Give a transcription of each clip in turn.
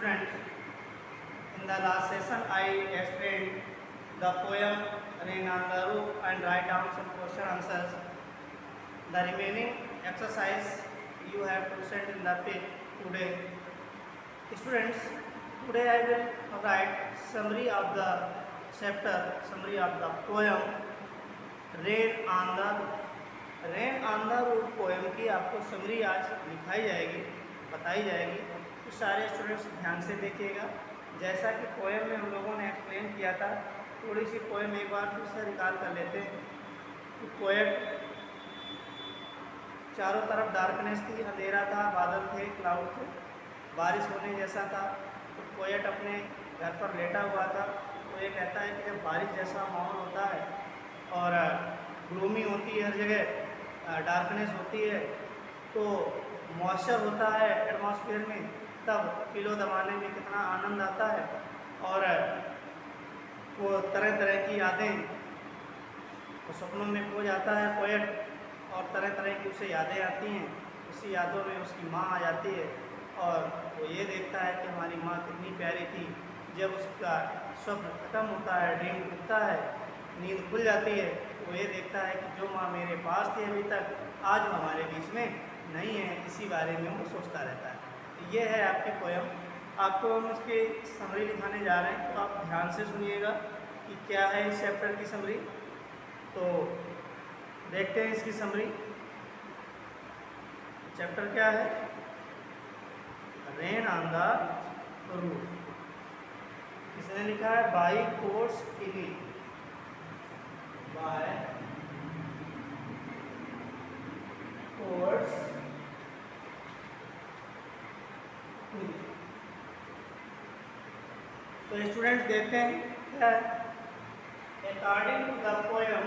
students, in the last session I explained the poem Rain on the Roof and write down some question answers. The remaining exercise you have to send in the page today. Students, today I will write summary of the chapter, summary of the poem Rain on the Roof. Rain on the roof poem की आपको summary आज लिखाई जाएगी, बताई जाएगी। तो सारे students ध्यान से देखिएगा। जैसा कि पोएम में हम लोगों ने एक्सप्लेन किया था, थोड़ी सी पोएम एक बार फिर से रिकॉल कर लेते हैं। कि पोएट चारों तरफ डार्कनेस थी, अंधेरा था, बादल थे, क्लाउड थे, बारिश होने जैसा था। तो पोएट अपने घर पर लेटा हुआ था। तो ये कहता है कि जब बारिश जैसा माहौल होता है और ग्लूमी होती है, हर जगह डार्कनेस होती है, तो मॉइस्चर होता है एटमॉस्फेयर में, तब पिलो दबाने में कितना आनंद आता है। और वो तरह तरह की यादें वो सपनों में खो जाता है पोएट, और तरह तरह की उसे यादें आती हैं। उसी यादों में उसकी माँ आ जाती है और वो ये देखता है कि हमारी माँ कितनी प्यारी थी। जब उसका स्वप्न खत्म होता है, ड्रीम टूटता है, नींद खुल जाती है, वो ये देखता है कि जो माँ मेरे पास थी अभी तक, आज वो हमारे बीच में नहीं है। इसी बारे में वो सोचता रहता है। ये है आपकी पोएम। आपको हम उसकी समरी लिखाने जा रहे हैं, तो आप ध्यान से सुनिएगा कि क्या है इस चैप्टर की समरी। तो देखते हैं इसकी समरी। चैप्टर क्या है? Rain on the roof. किसने लिखा है? By course Kili. Bye course किली। तो स्टूडेंट्स देखते हैं क्या है। अकॉर्डिंग टू द पोएम,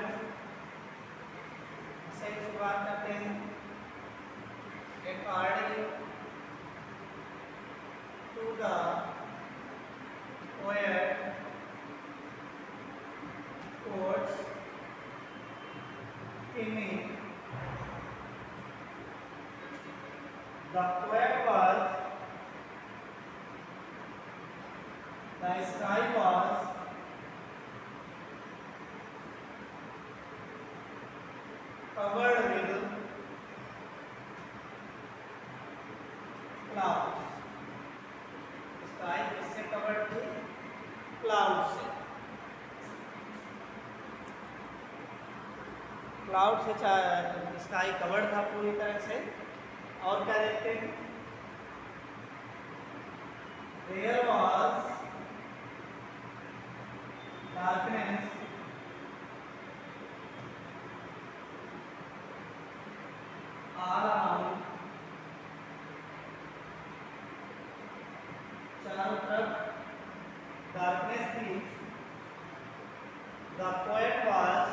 से शुरुआत करते हैं। अकॉर्डिंग टू द पोएम कोर्स किली, the poem was, the sky was covered with clouds. Sky किससे covered थी? Clouds से। क्लाउड से स्काई कवर्ड था पूरी तरह से। और क्या देखते हैं? There was darkness all around, चारों तरफ डार्कनेस थी। The poet was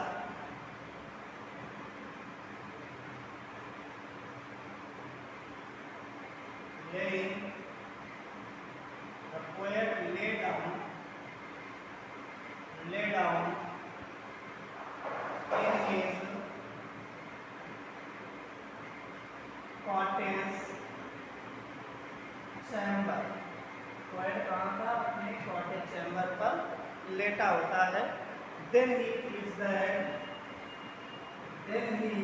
laying, the poet lay down in his cottage chamber। Poet कहाँ था? अपने कॉटेज चैम्बर पर लेटा होता है। Then he feels that, then he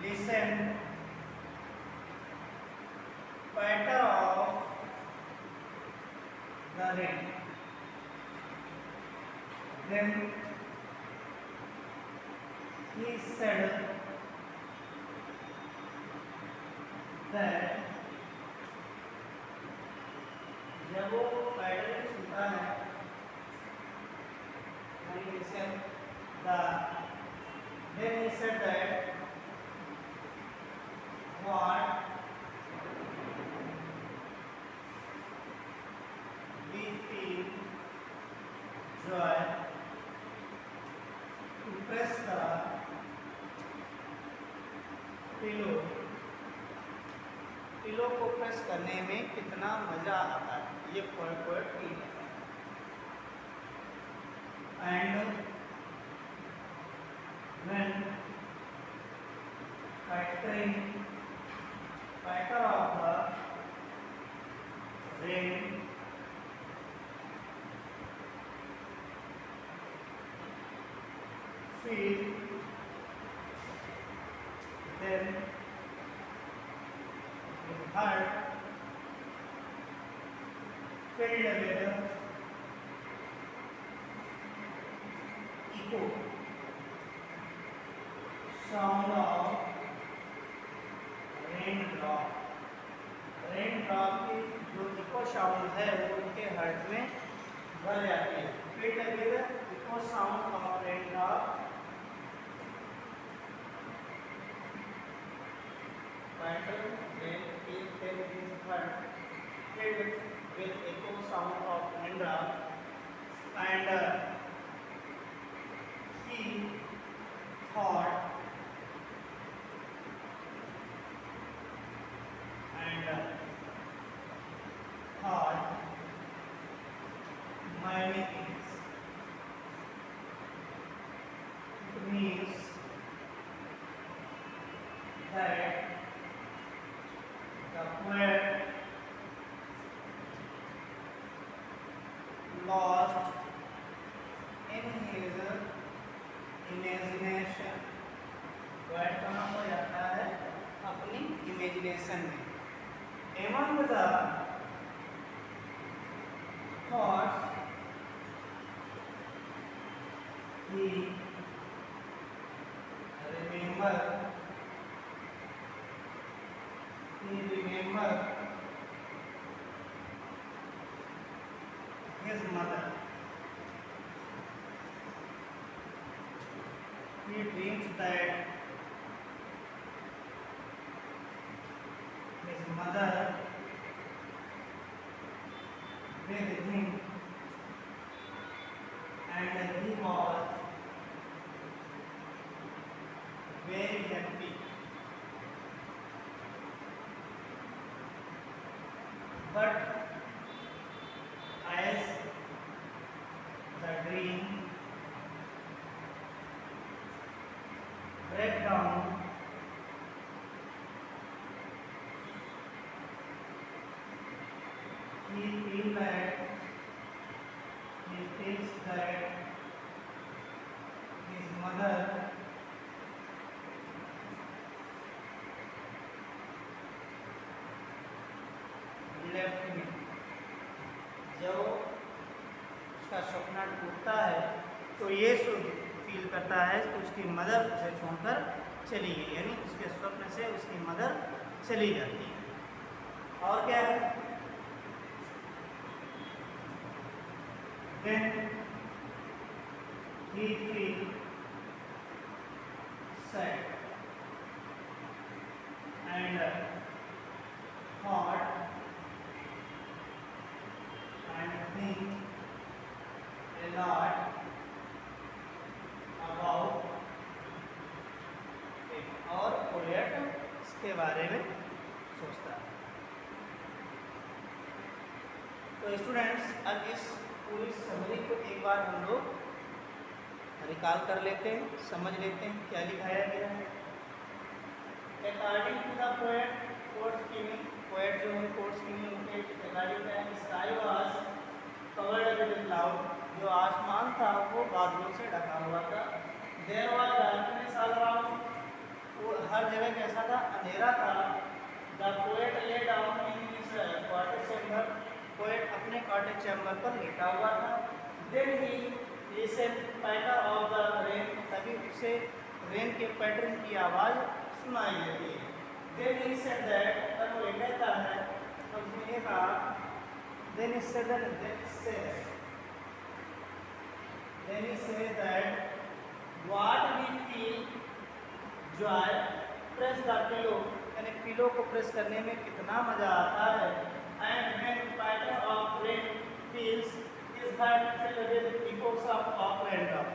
listened patter of the rain. Then he said that जब वो पैटर्न सुनता है, when he listened then he said that what we feel joy to press the pillow। Pillow को press करने में कितना मजा आता है, ये पोएट फील करता है। And when pattern of the rain, feel, then heart, filled together, echo, sound of raindrop. Raindrop की जो इको साउंड है वो उनके हार्ट में भर जाती है। फिर लगेगा echo sound of raindrop pattern then feel then is heard filled with echo sound of raindrop and he thought and thought many things. It means that the poet lost in his imagination. Poet कहाँ पर जाता है? अपनी imagination में. Among the thoughts he remembered his mother. He dreams that his mother with him and he was very happy. But as the dream break down, he feels that his mother left him. जब उसका सपना टूटता है तो ये feel करता है कि उसकी मदर उसे छोड़कर चली गई, यानी उसके स्वप्न से उसकी मदर चली जाती है। और क्या है? Then he feels sad and thought and think a lot about it. और पोएट इसके बारे में सोचता है। तो स्टूडेंट्स, अब इस पूरी समरी को एक बार हम लोग रिकॉल कर लेते हैं, समझ लेते हैं क्या लिखाया गया है। अकॉर्डिंग टू द पोएट कोर्ट कीमिंग, पोएट जो है कोर्ट कीमिंग उनके अकॉर्डिंग है sky was covered with cloud, जो आसमान था वो बादलों से ढका हुआ था। There was darkness all around, वो हर जगह कैसा था? अंधेरा था। The poet lay down in his quarter chamber, poet अपने क्वार्टर चैम्बर पर लेटा हुआ था। Then he listen pattern of the rain, तभी उसे रेन के पैटर्न की आवाज़ सुनाई देती है। देन ही सेड दैट, तब वो कहता है, तब उसने ये कहा, then he said that what we feel joy press the pillow, यानी पिलो को प्रेस करने में कितना मज़ा आता है। And when pattern of rain feels is heart filled with echoes of raindrop,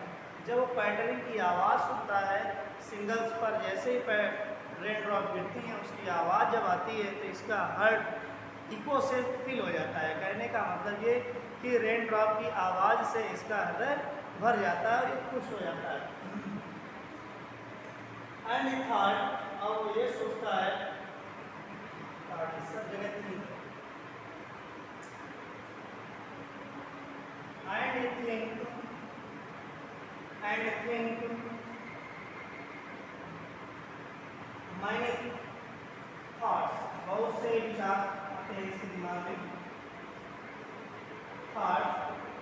जब वो पैटर्न की आवाज़ सुनता है सिंगल्स पर, जैसे ही रेन ड्रॉप गिरती हैं उसकी आवाज़ जब आती है तो इसका हार्ट इको से फिल हो जाता है। कहने का मतलब ये कि रेन ड्रॉप की आवाज़ से इसका हृदय भर जाता है और ये खुश हो जाता है। एंड ही थॉट, और वो ये सोचता है, सब जगह थी, think many thoughts, बहुत से विचार आते हैं इसके दिमाग में. Thoughts,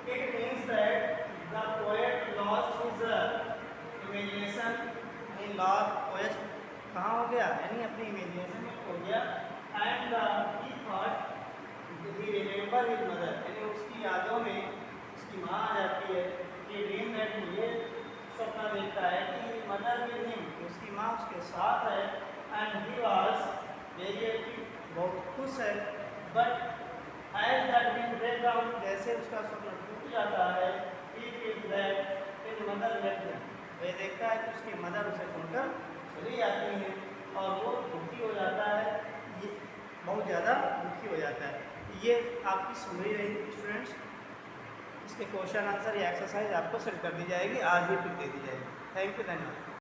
it means that the poet lost his imagination. यानी lost poet कहाँ हो गया, यानी अपनी imagination में खो गया. And he thought, he remember his mother, यानी उसकी यादों में उसकी माँ आ जाती है. He dreamed that मुझे सपना देखता है कि मदर विद हिम, उसकी माँ उसके साथ है. And he was very happy, बहुत खुश है. But as that dream break down, जैसे उसका सपना टूट जाता है, he feels that his mother left him, वह देखता है कि उसकी मदर उसे छोड़कर चली जाती है और वो दुखी हो जाता है. ये बहुत ज़्यादा दुखी हो जाता है. ये आपकी समरी रही स्टूडेंट्स. इसके क्वेश्चन आंसर या एक्सरसाइज आपको सेंड कर दी जाएगी, आज ही पिक दे दी जाएगी. थैंक यू, धन्यवाद.